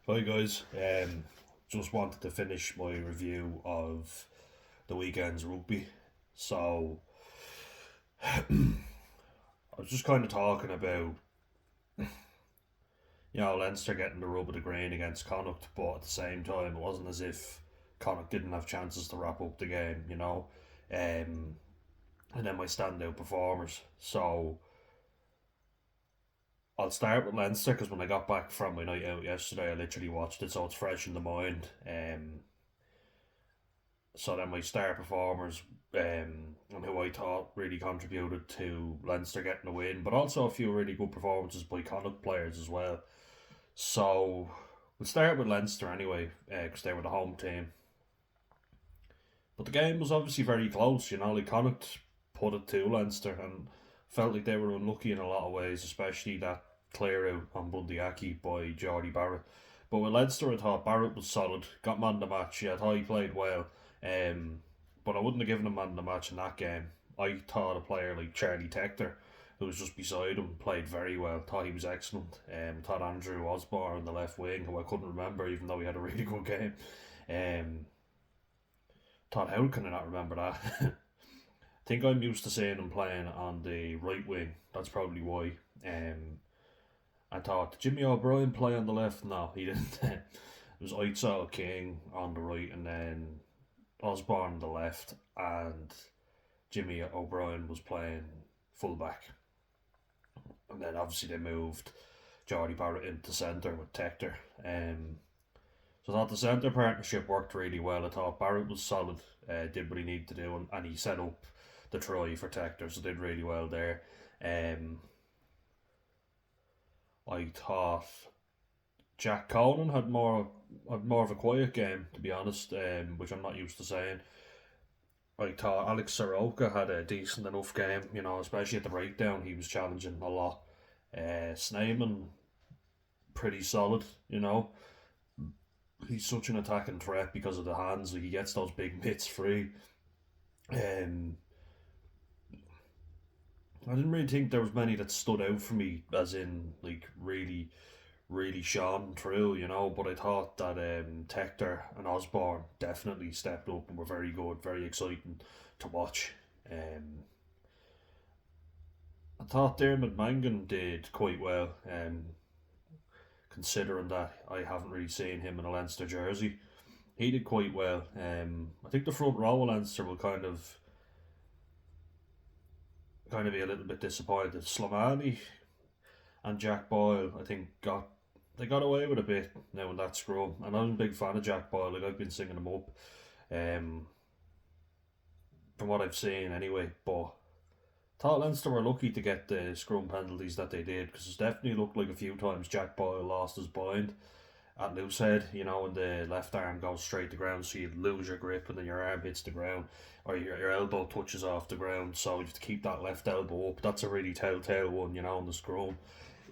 Hi guys, just wanted to finish my review of the weekend's rugby. So I was just kind of talking about, Leinster getting the rub of the green against Connacht, but at the same time, it wasn't as if Connacht didn't have chances to wrap up the game. And then my standout performers. So I'll start with Leinster because when I got back from my night out yesterday, I literally watched it, so it's fresh in the mind. So then my star performers, and who I thought really contributed to Leinster getting the win, but also a few really good performances by Connacht players as well. So we'll start with Leinster anyway, because they were the home team. But the game was obviously very close. Like Connacht put it to Leinster and felt like they were unlucky in a lot of ways, especially that clear out on Bundyaki by Geordie Barrett. But with Leinster, I thought Barrett was solid, got man of the match. Yeah, I thought he played well. Um, but I wouldn't have given him man of the match in that game. I thought a player like Charlie Tector, who was just beside him, played very well. Thought he was excellent. Thought Andrew Osborne on the left wing, who I couldn't remember, even though he had a really good game. Um, thought how can I not remember that? I think I'm used to seeing him playing on the right wing. That's probably why. I thought Jimmy O'Brien play on the left. No, he didn't. It was Oitzel King on the right, and then Osborne on the left, and Jimmy O'Brien was playing fullback. And then obviously they moved Geordie Barrett into centre with Tector. So I thought the centre partnership worked really well. I thought Barrett was solid, did what he needed to do, and he set up the try for Tector, so did really well there. Um, I thought Jack Conan had more of a quiet game, to be honest, which I'm not used to saying. I thought Alex Soroka had a decent enough game, especially at the breakdown. He was challenging a lot. Sneyman, pretty solid, He's such an attacking threat because of the hands. Like, he gets those big hits free. Um, I didn't really think there was many that stood out for me, as in like really, really shone through, But I thought that Tector and Osborne definitely stepped up and were very good, very exciting to watch. Um, I thought Dermot Mangan did quite well, considering that I haven't really seen him in a Leinster jersey. He did quite well. I think the front row of Leinster will kind of be a little bit disappointed. Slimani and Jack Boyle, I think, got away with a bit now in that scrum. And I'm a big fan of Jack Boyle. Like, I've been singing him up, um, from what I've seen anyway. But thought Leinster were lucky to get the scrum penalties that they did, because it definitely looked like a few times Jack Boyle lost his bind at loose head, and the left arm goes straight to ground, so you lose your grip and then your arm hits the ground, or your elbow touches off the ground, so you have to keep that left elbow up. That's a really telltale one, in the scrum,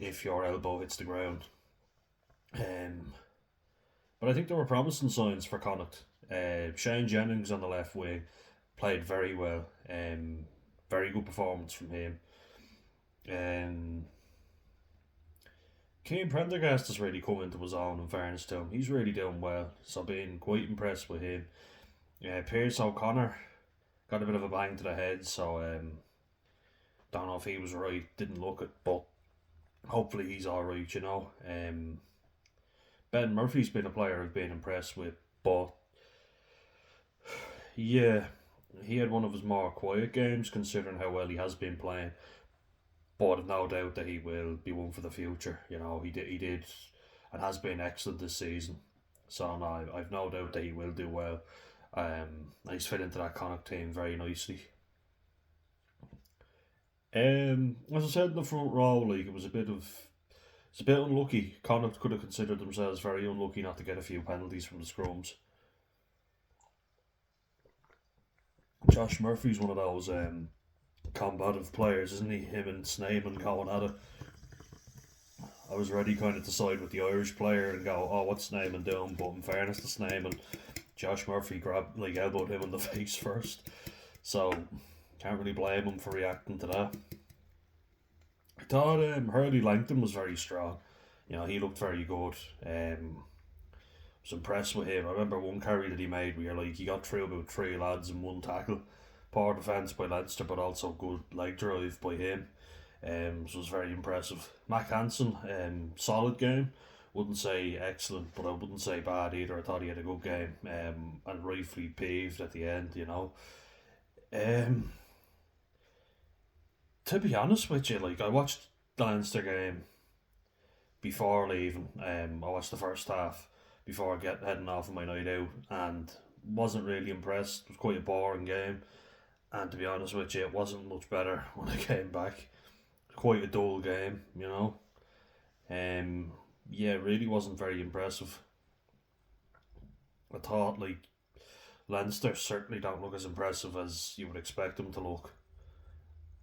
if your elbow hits the ground. Um, but I think there were promising signs for Connacht. Shane Jennings on the left wing played very well. Very good performance from him. Um, Kane Prendergast has really come into his own, in fairness to him. He's really doing well, so being quite impressed with him. Pierce O'Connor got a bit of a bang to the head, so don't know if he was right, didn't look it, but hopefully he's alright. Ben Murphy's been a player I've been impressed with, but yeah, he had one of his more quiet games considering how well he has been playing. But I've no doubt that he will be one for the future. He did and has been excellent this season. So no, I've no doubt that he will do well. And he's fit into that Connacht team very nicely. As I said in the front row, like it's a bit unlucky. Connacht could have considered themselves very unlucky not to get a few penalties from the scrums. Josh Murphy's one of those combative players, isn't he? Him and Sneyman going at it. I was ready kind of to side with the Irish player and go, oh, what's Sneyman doing? But in fairness to Sneyman, Josh Murphy elbowed him in the face first. So can't really blame him for reacting to that. I thought Hurley Langton was very strong. He looked very good. was impressed with him. I remember one carry that he made where like he got through about three lads in one tackle. Poor defence by Leinster, but also good leg drive by him. So it was very impressive. Mac Hansen, solid game. Wouldn't say excellent, but I wouldn't say bad either. I thought he had a good game, and rightfully peeved at the end, you know. Um, to be honest with you, like I watched the Leinster game before leaving. I watched the first half before heading off on my night out, and wasn't really impressed. It was quite a boring game, and to be honest with you, it wasn't much better when I came back. Quite a dull game, you know. Um, yeah, it really wasn't very impressive. I thought like Leinster certainly don't look as impressive as you would expect them to look,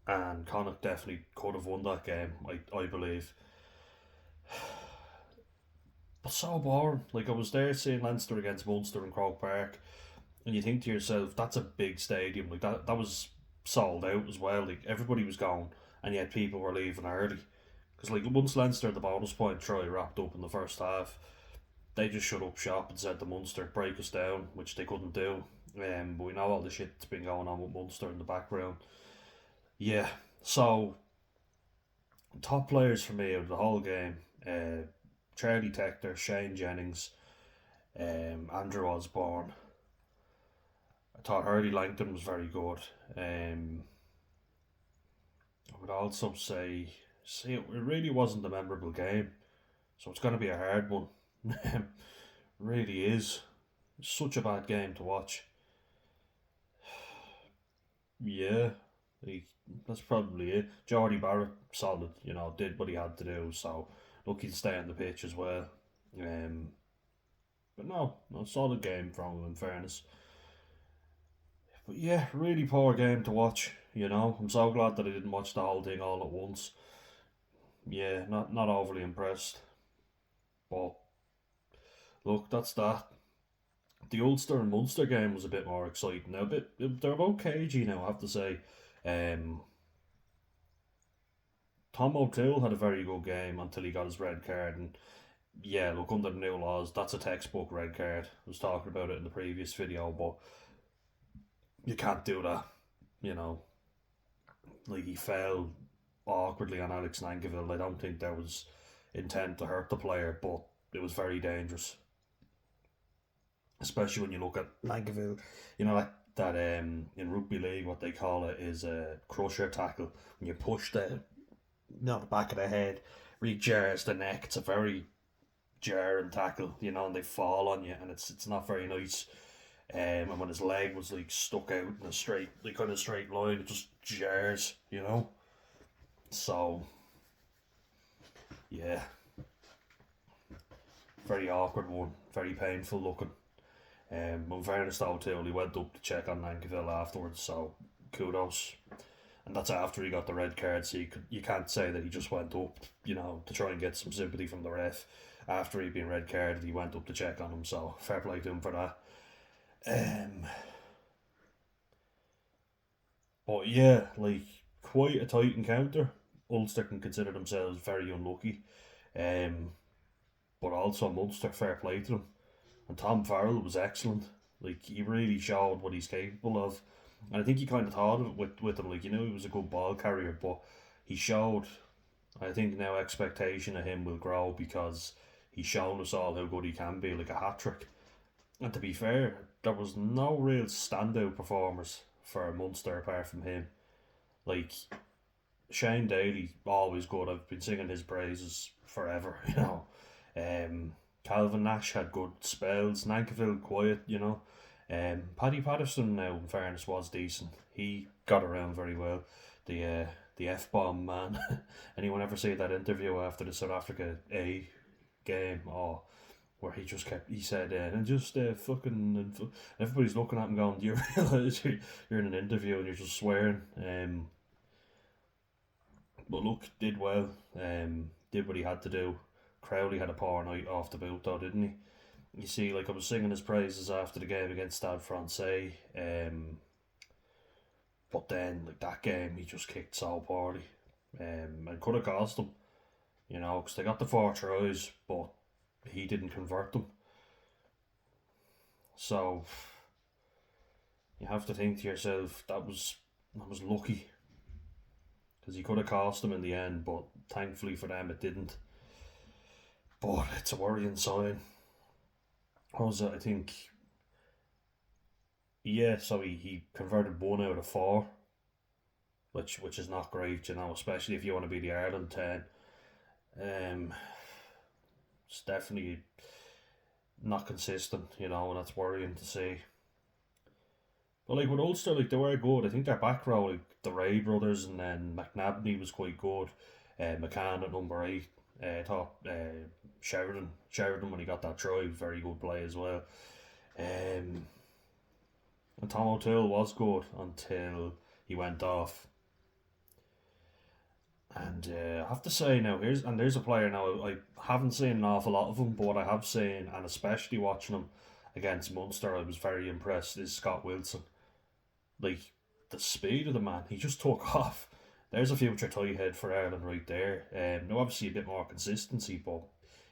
and Connacht definitely could have won that game. I believe, but so boring. Like I was there seeing Leinster against Munster in Croke Park, and you think to yourself, that's a big stadium. Like that was sold out as well. Like everybody was gone, and yet people were leaving early. Because like once Leinster at the bonus point try wrapped up in the first half, they just shut up shop and said to Munster break us down, which they couldn't do. But we know all the shit that's been going on with Munster in the background. Yeah, so top players for me of the whole game: Charlie Tector, Shane Jennings, Andrew Osborne. I thought Hurley Langton was very good. I would also say, see, it really wasn't a memorable game, so it's going to be a hard one. Really is. It's such a bad game to watch. Yeah, like, that's probably it. Jordy Barrett, solid, did what he had to do, so lucky to stay on the pitch as well. Um, but no, solid game from him in fairness. But yeah, really poor game to watch. I'm so glad that I didn't watch the whole thing all at once. Yeah, not overly impressed. But look, that's that. The Ulster and Munster game was a bit more exciting. Now, they're about cagey now, I have to say. Um, Tom O'Toole had a very good game until he got his red card, and yeah, look, under the new laws, that's a textbook red card. I was talking about it in the previous video, but you can't do that. You know, like he fell awkwardly on Alex Nankivell. I don't think there was intent to hurt the player, but it was very dangerous. Especially when you look at Nankivell, that in rugby league what they call it is a crusher tackle. When you push the back of the head, really jars the neck. It's a very jarring tackle, and they fall on you, and it's not very nice. And when his leg was like stuck out in a straight line, it just jars. So yeah, very awkward one, very painful looking. In fairness though, too, he went up to check on Nankivell afterwards, so kudos. And that's after he got the red card, so you can't say that he just went up, to try and get some sympathy from the ref. After he'd been red carded, he went up to check on him, so fair play to him for that. But yeah, like quite a tight encounter. Ulster can consider themselves very unlucky. Um, but also Munster, fair play to them. And Tom Farrell was excellent. Like he really showed what he's capable of. And I think he kind of thought of it with him. Like, he was a good ball carrier, but he showed. I think now expectation of him will grow because he's shown us all how good he can be, like a hat trick. And to be fair, there was no real standout performers for Munster apart from him. Like Shane Daly, always good. I've been singing his praises forever. Calvin Nash had good spells. Nankivell quiet. Paddy Patterson now, in fairness, was decent. He got around very well. The F bomb man. Anyone ever see that interview after the South Africa A game? Oh, where he said, and just fucking, everybody's looking at him going, do you realise you're in an interview and you're just swearing? But look, did well. Did what he had to do. Crowley had a poor night off the boot though, didn't he? You see, like I was singing his praises after the game against Stade Francais, but then like that game he just kicked so poorly, and could have cost them, because they got the four tries, but he didn't convert them. So you have to think to yourself that was lucky because he could have cost them in the end, but thankfully for them it didn't. But it's a worrying sign. What was it? I think yeah. So he converted 1 out of 4, which is not great, especially if you want to be the Ireland 10. Um, it's definitely not consistent, and that's worrying to see. But like with Ulster, like they were good. I think their back row, like the Ray brothers, and then McNabney was quite good. McCann at number 8. I thought Sheridan when he got that try, very good play as well. Um, and Tom O'Toole was good until he went off. And I have to say now, there's a player now I haven't seen an awful lot of him, but what I have seen, and especially watching him against Munster, I was very impressed. Is Scott Wilson? Like the speed of the man, he just took off. There's a future tie head for Ireland right there. Now obviously a bit more consistency, but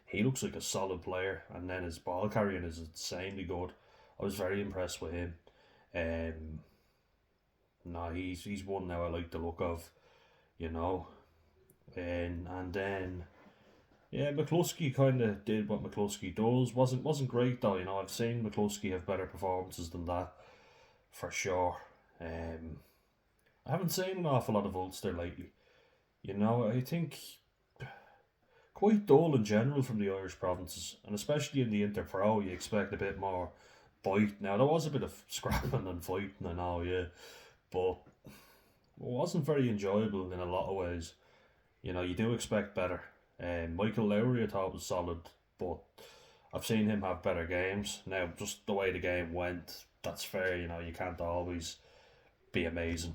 he looks like a solid player, and then his ball carrying is insanely good. I was very impressed with him. Um, no, he's one now I like the look of, you know. And then yeah, McCluskey kind of did what McCluskey does. wasn't great though. I've seen McCluskey have better performances than that for sure. Um, I haven't seen an awful lot of Ulster lately. I think quite dull in general from the Irish provinces, and especially in the Interpro, you expect a bit more bite. Now there was a bit of scrapping and fighting, I know, yeah, but it wasn't very enjoyable in a lot of ways. You do expect better. Michael Lowry I thought was solid, but I've seen him have better games. Now, just the way the game went, that's fair. You can't always be amazing,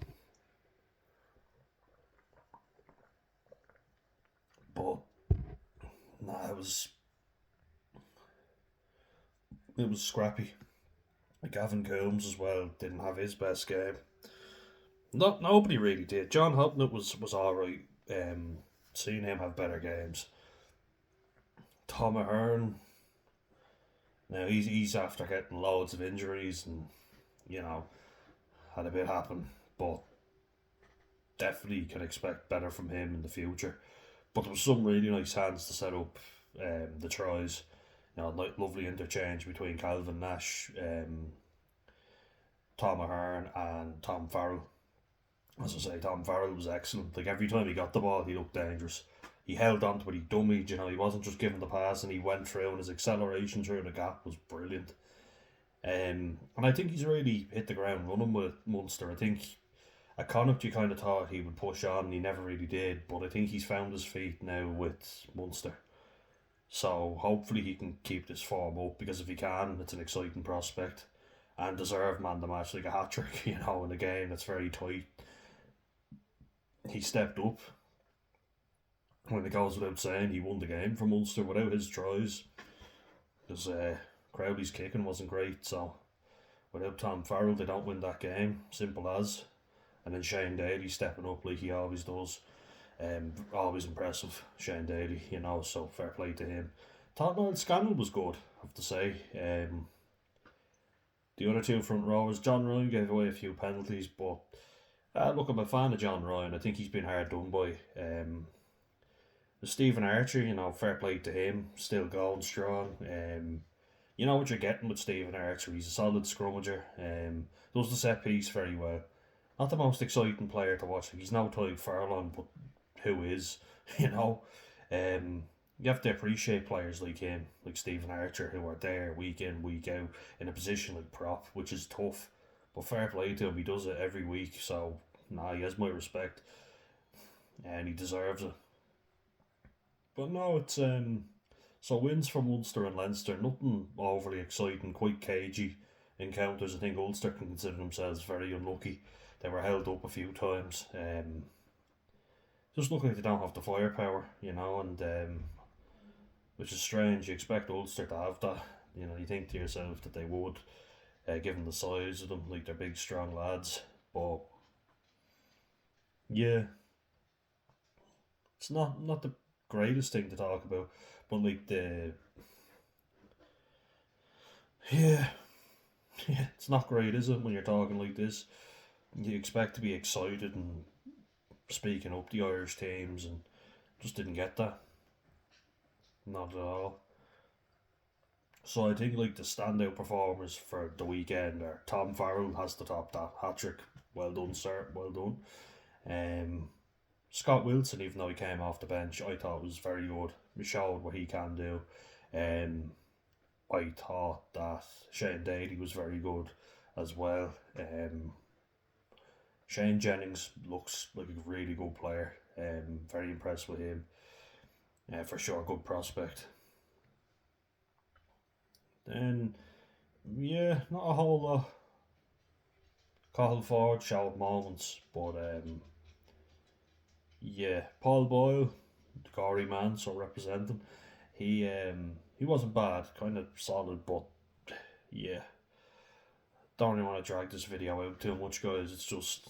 but nah, it was scrappy. Gavin Coombs as well didn't have his best game. Not nobody really did. John Hutton was all right. Seeing him have better games. Tom Ahern, now he's after getting loads of injuries and you know had a bit happen, but definitely can expect better from him in the future. But there was some really nice hands to set up the tries. Like lovely interchange between Calvin Nash, Tom Ahern, and Tom Farrell. As I say, Tom Farrell was excellent. Like every time he got the ball, he looked dangerous. He held on to it, he dummied, he wasn't just giving the pass and he went through, and his acceleration through the gap was brilliant. And I think he's really hit the ground running with Munster. I think at Connacht you kind of thought he would push on, and he never really did, but I think he's found his feet now with Munster. So hopefully he can keep this form up, because if he can, it's an exciting prospect. And deserve man the match, like a hat trick, in a game that's very tight. He stepped up. When it goes without saying, he won the game for Munster without his tries. Because Crowley's kicking wasn't great, so without Tom Farrell, they don't win that game. Simple as. And then Shane Daly stepping up like he always does. Always impressive, Shane Daly, so fair play to him. Thought Noel Scannell was good, I have to say. The other two front rowers, John Ryan gave away a few penalties, but look, I'm a fan of John Ryan. I think he's been hard done by. Stephen Archer, fair play to him, still going strong. You know what you're getting with Stephen Archer. He's a solid scrummager. Does the set piece very well. Not the most exciting player to watch. He's no Tyke Furlong, but who is? You know, you have to appreciate players like him, like Stephen Archer, who are there week in, week out in a position like prop, which is tough. But fair play to him. He does it every week, so he has my respect, and he deserves it. But no, it's so wins from Ulster and Leinster, nothing overly exciting, quite cagey encounters. I think Ulster can consider themselves very unlucky. They were held up a few times. Just look like they don't have the firepower, and which is strange. You expect Ulster to have that. You think to yourself that they would, given the size of them, like they're big, strong lads. But yeah, it's not the greatest thing to talk about. But like the yeah, It's not great, is it, when you're talking like this? You expect to be excited and speaking up the Irish teams, and just didn't get that. Not at all. So I think like the standout performers for the weekend are Tom Farrell has to top that hat trick. Well done, sir. Well done. Um, Scott Wilson, even though he came off the bench, I thought was very good. He showed what he can do. Um, I thought that Shane Daly was very good as well. Shane Jennings looks like a really good player. Very impressed with him. For sure, good prospect. Then, yeah, not a whole lot. Cahill Ford showed moments, but yeah, Paul Boyle, the Corey man, so representing, he wasn't bad, kind of solid, but yeah, don't really want to drag this video out too much, guys. It's just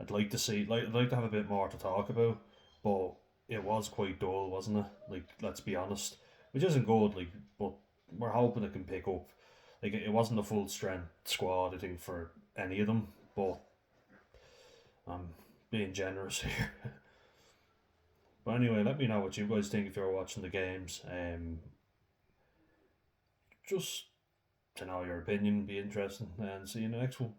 I'd like to see, I'd like to have a bit more to talk about, but it was quite dull, wasn't it? Like, let's be honest, which isn't good. Like, but we're hoping it can pick up. Like, it wasn't a full strength squad, I think, for any of them, but I'm being generous here. But anyway, let me know what you guys think if you're watching the games. Just to know your opinion, be interesting, and see you in the next one.